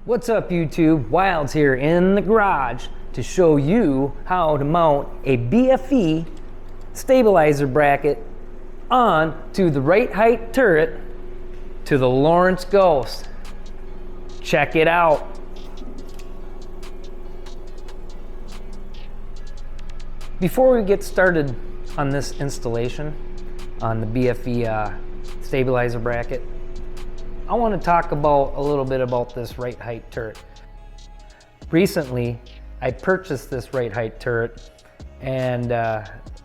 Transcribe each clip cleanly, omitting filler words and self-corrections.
What's up YouTube? Wilds here in the garage to show you how to mount a BFE stabilizer bracket onto the Rite Hite turret to the Lowrance Ghost. Check it out. Before we get started on this installation on the BFE stabilizer bracket, I want to talk about a little bit about this Rite Hite turret. Recently, I purchased this Rite Hite turret and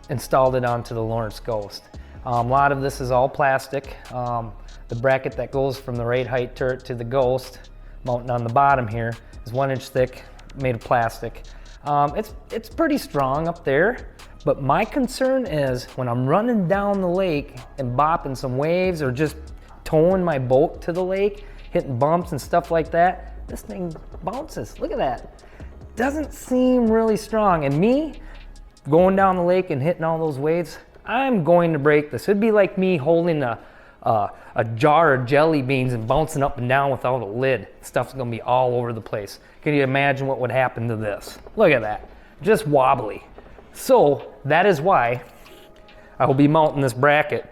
installed it onto the Lowrance Ghost. A lot of this is all plastic. The bracket that goes from the Rite Hite turret to the Ghost, mounted on the bottom here, is 1 inch thick, made of plastic. It's pretty strong up there, but my concern is when I'm running down the lake and bopping some waves or just towing my boat to the lake, hitting bumps and stuff like that, this thing bounces. Look at that. Doesn't seem really strong. And me, going down the lake and hitting all those waves, I'm going to break this. It'd be like me holding a jar of jelly beans and bouncing up and down without a lid. Stuff's gonna be all over the place. Can you imagine what would happen to this? Look at that, just wobbly. So that is why I will be mounting this bracket,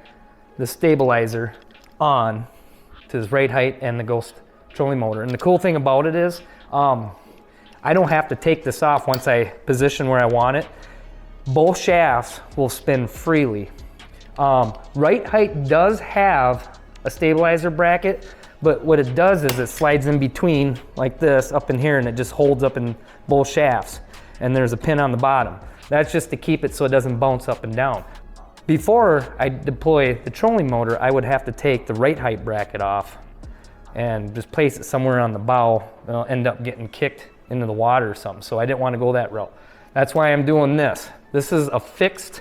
the stabilizer, on to this Rite Hite and the Ghost trolling motor. And the cool thing about it is I don't have to take this off once I position where I want it. Both shafts will spin freely. Rite Hite does have a stabilizer bracket, but what it does is it slides in between like this up in here, and it just holds up in both shafts, and there's a pin on the bottom. That's just to keep it so it doesn't bounce up and down. Before I deploy the trolling motor, I would have to take the Rite Hite bracket off and just place it somewhere on the bow. It'll end up getting kicked into the water or something, so I didn't want to go that route. That's why I'm doing this. This is a fixed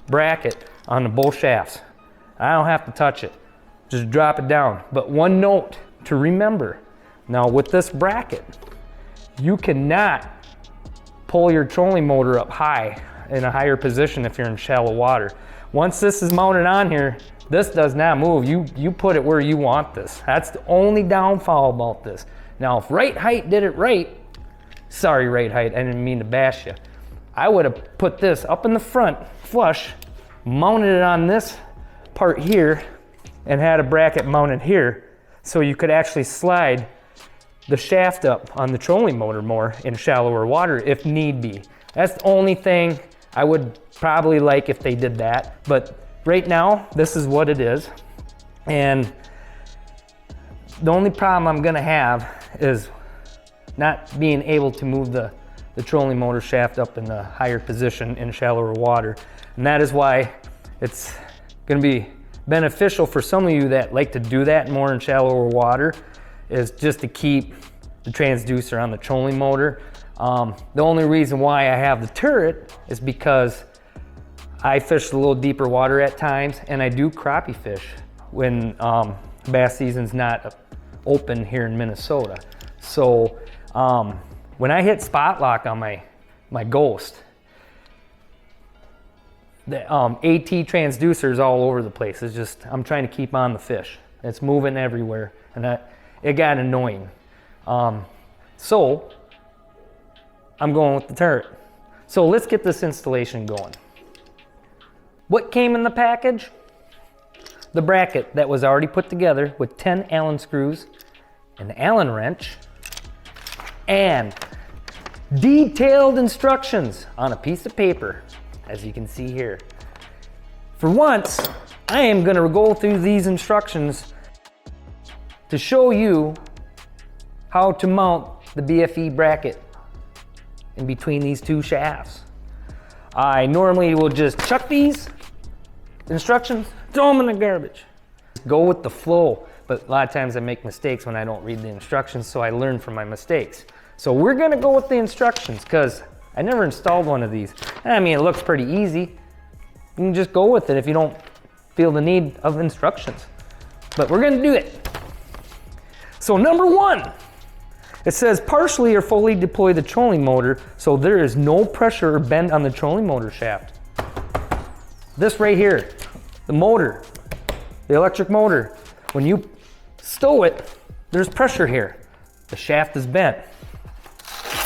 bracket on the both shafts. I don't have to touch it. Just drop it down. But one note to remember, now with this bracket, you cannot pull your trolling motor up high in a higher position if you're in shallow water. Once this is mounted on here, this does not move. You put it where you want this. That's the only downfall about this. Now, if Rite Hite did it right, sorry Rite Hite, I didn't mean to bash you. I would have put this up in the front, flush, mounted it on this part here, and had a bracket mounted here, so you could actually slide the shaft up on the trolling motor more in shallower water if need be. That's the only thing I would probably like if they did that, but right now this is what it is. And the only problem I'm gonna have is not being able to move the trolling motor shaft up in the higher position in shallower water. And that is why it's gonna be beneficial for some of you that like to do that more in shallower water, is just to keep the transducer on the trolling motor. The only reason why I have the turret is because I fish a little deeper water at times, and I do crappie fish when bass season's not open here in Minnesota. So when I hit spot lock on my Ghost, the AT transducer is all over the place. It's just, I'm trying to keep on the fish. It's moving everywhere, and it got annoying. So I'm going with the turret. So let's get this installation going. What came in the package? The bracket that was already put together with 10 Allen screws, an Allen wrench, and detailed instructions on a piece of paper, as you can see here. For once, I am going to go through these instructions to show you how to mount the BFE bracket in between these two shafts. I normally will just chuck these instructions, throw them in the garbage. Go with the flow, but a lot of times I make mistakes when I don't read the instructions, so I learn from my mistakes. So we're gonna go with the instructions because I never installed one of these. I mean, it looks pretty easy. You can just go with it if you don't feel the need of instructions. But we're gonna do it. So number one, it says partially or fully deploy the trolling motor so there is no pressure or bend on the trolling motor shaft. This right here, the motor, the electric motor, when you stow it, there's pressure here. the shaft is bent.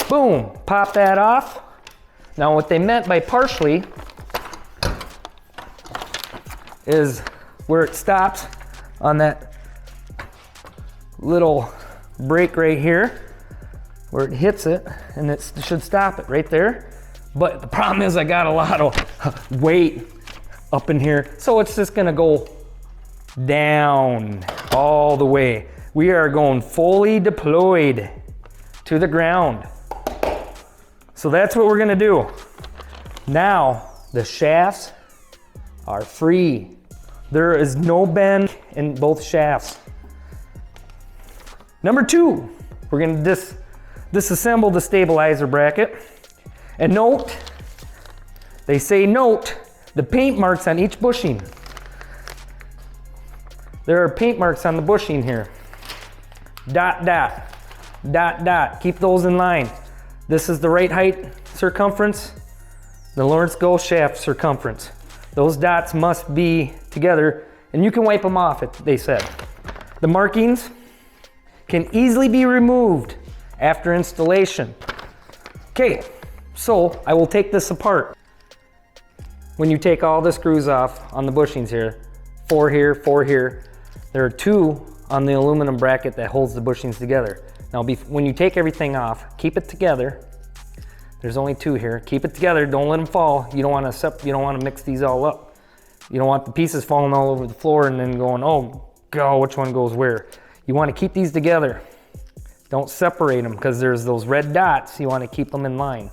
Boom, pop that off. Now what they meant by partially is where it stops on that little break right here, where it hits it, and it should stop it right there. But the problem is I got a lot of weight up in here, so it's just gonna go down all the way. We are going fully deployed to the ground. So that's what we're gonna do. Now the shafts are free. There is no bend in both shafts. Number 2, we're gonna disassemble the stabilizer bracket. And note, they say note the paint marks on each bushing. There are paint marks on the bushing here. Dot, dot, dot, dot. Keep those in line. This is the Rite Hite circumference, the Lowrance Ghost shaft circumference. Those dots must be together, and you can wipe them off, they said. The markings can easily be removed after installation. Okay, so I will take this apart. When you take all the screws off on the bushings here, 4 here, 4 here, there are 2 on the aluminum bracket that holds the bushings together. Now, when you take everything off, keep it together. There's only 2 here. Keep it together. Don't let them fall. You don't want to mix these all up. You don't want the pieces falling all over the floor and then going, oh God, which one goes where? You want to keep these together. Don't separate them because there's those red dots. You want to keep them in line.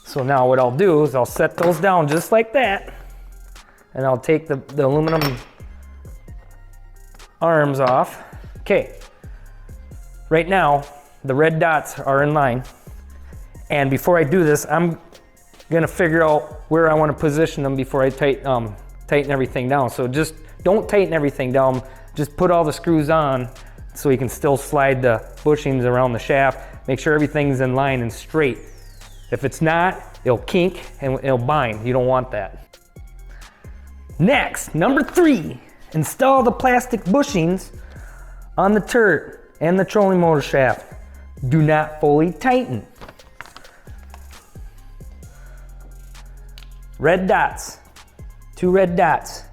So now what I'll do is I'll set those down just like that, and I'll take the aluminum arms off. Okay. Right now, the red dots are in line. And before I do this, I'm gonna figure out where I wanna position them before I tighten everything down. So just don't tighten everything down. Just put all the screws on so you can still slide the bushings around the shaft. Make sure everything's in line and straight. If it's not, it'll kink and it'll bind. You don't want that. Next, number 3, install the plastic bushings on the turret and the trolling motor shaft. Do not fully tighten. Red dots, 2 red dots.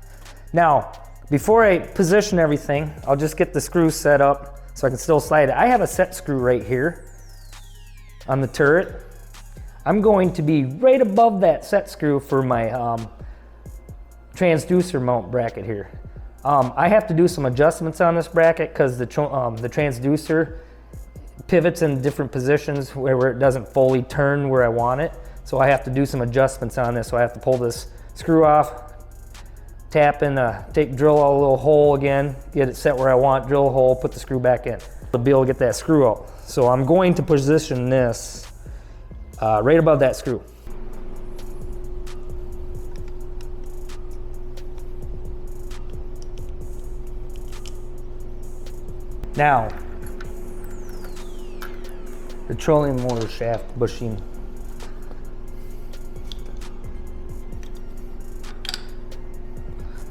Now, before I position everything, I'll just get the screws set up so I can still slide it. I have a set screw right here on the turret. I'm going to be right above that set screw for my transducer mount bracket here. I have to do some adjustments on this bracket because the transducer pivots in different positions where it doesn't fully turn where I want it. So I have to do some adjustments on this. So I have to pull this screw off, tap in, drill a little hole again, get it set where I want, drill a hole, put the screw back in. I'll be able to get that screw out. So I'm going to position this right above that screw. Now, the trolling motor shaft bushing.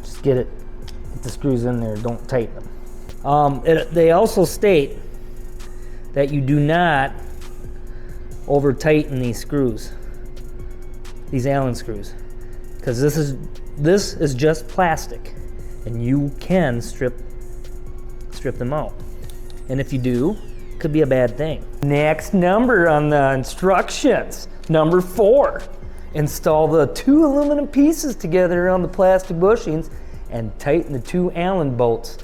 Just get the screws in there, don't tighten them. They also state that you do not over tighten these screws, these Allen screws, because this is just plastic and you can strip them out. And if you do, it could be a bad thing. Next number on the instructions, number 4. Install the 2 aluminum pieces together on the plastic bushings and tighten the 2 Allen bolts.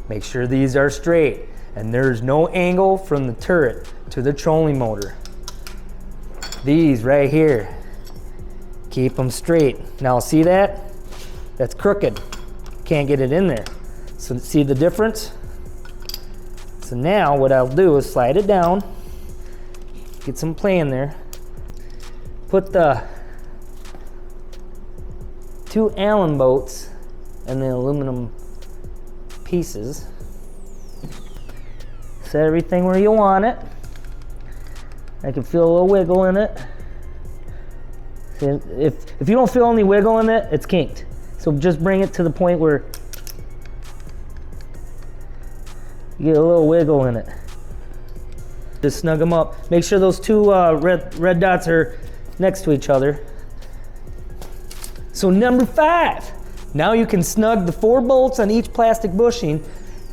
Make sure these are straight and there's no angle from the turret to the trolling motor. These right here, keep them straight. Now see that? That's crooked. Can't get it in there. So see the difference? So now what I'll do is slide it down, get some play in there, put the 2 Allen bolts and the aluminum pieces, set everything where you want it. I can feel a little wiggle in it. See, if you don't feel any wiggle in it, it's kinked. So just bring it to the point where you get a little wiggle in it. Just snug them up. Make sure those two red dots are next to each other. So number 5, now you can snug the 4 bolts on each plastic bushing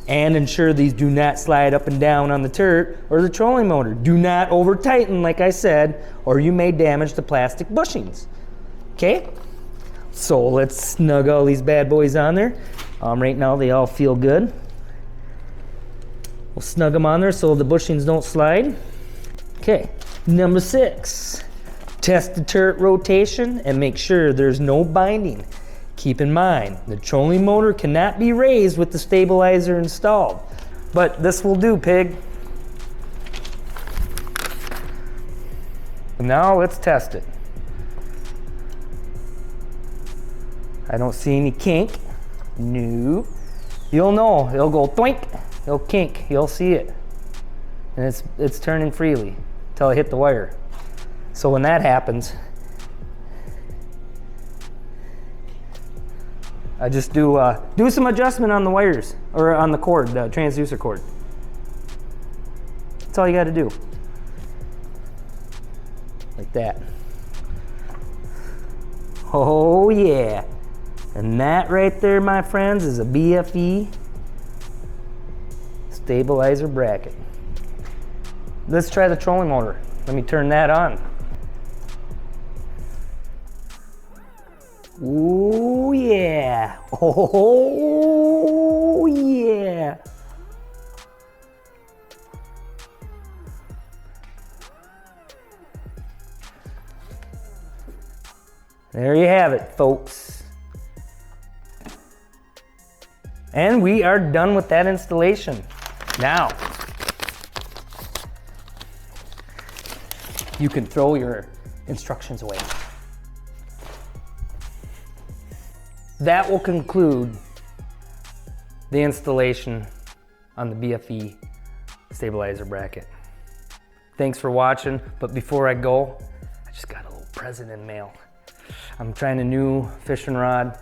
and ensure these do not slide up and down on the turret or the trolling motor. Do not over tighten, like I said, or you may damage the plastic bushings. Okay? So let's snug all these bad boys on there. Right now they all feel good. We'll snug them on there so the bushings don't slide. Okay, number 6. Test the turret rotation and make sure there's no binding. Keep in mind, the trolling motor cannot be raised with the stabilizer installed. But this will do, pig. Now let's test it. I don't see any kink. No. You'll know, it'll go thoink, it'll kink, you'll see it. And it's turning freely until I hit the wire. So when that happens, I just do some adjustment on the wires, or on the cord, the transducer cord. That's all you gotta do. Like that. Oh yeah. And that right there, my friends, is a BFE stabilizer bracket. Let's try the trolling motor. Let me turn that on. Oh yeah. Oh yeah. There you have it, folks. And we are done with that installation. Now, you can throw your instructions away. That will conclude the installation on the BFE stabilizer bracket. Thanks for watching, but before I go, I just got a little present in mail. I'm trying a new fishing rod.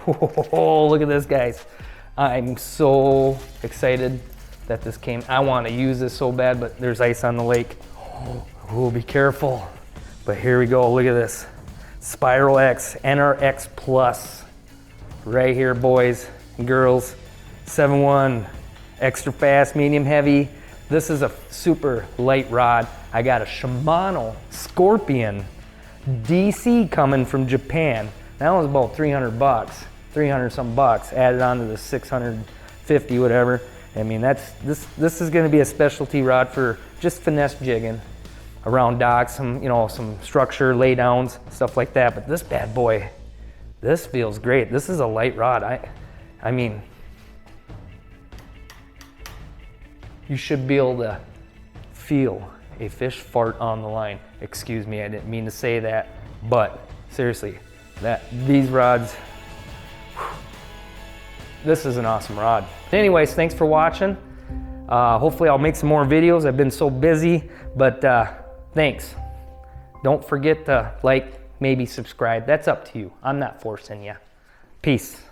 Oh, look at this, guys. I'm so excited that this came. I want to use this so bad, but there's ice on the lake. Oh, be careful. But here we go, look at this. Spiral X, NRX Plus. Right here, boys and girls. 7-1, extra fast, medium heavy. This is a super light rod. I got a Shimano Scorpion DC coming from Japan. That was about 300 bucks, 300 some bucks, added on to the 650, whatever. I mean, this is gonna be a specialty rod for just finesse jigging around docks, some structure laydowns, stuff like that. But this bad boy, this feels great. This is a light rod. I mean, you should be able to feel a fish fart on the line. Excuse me, I didn't mean to say that, but seriously, these rods, this is an awesome rod. Anyways, thanks for watching. Hopefully I'll make some more videos. I've been so busy, but thanks. Don't forget to like, maybe subscribe. That's up to you. I'm not forcing you. Peace.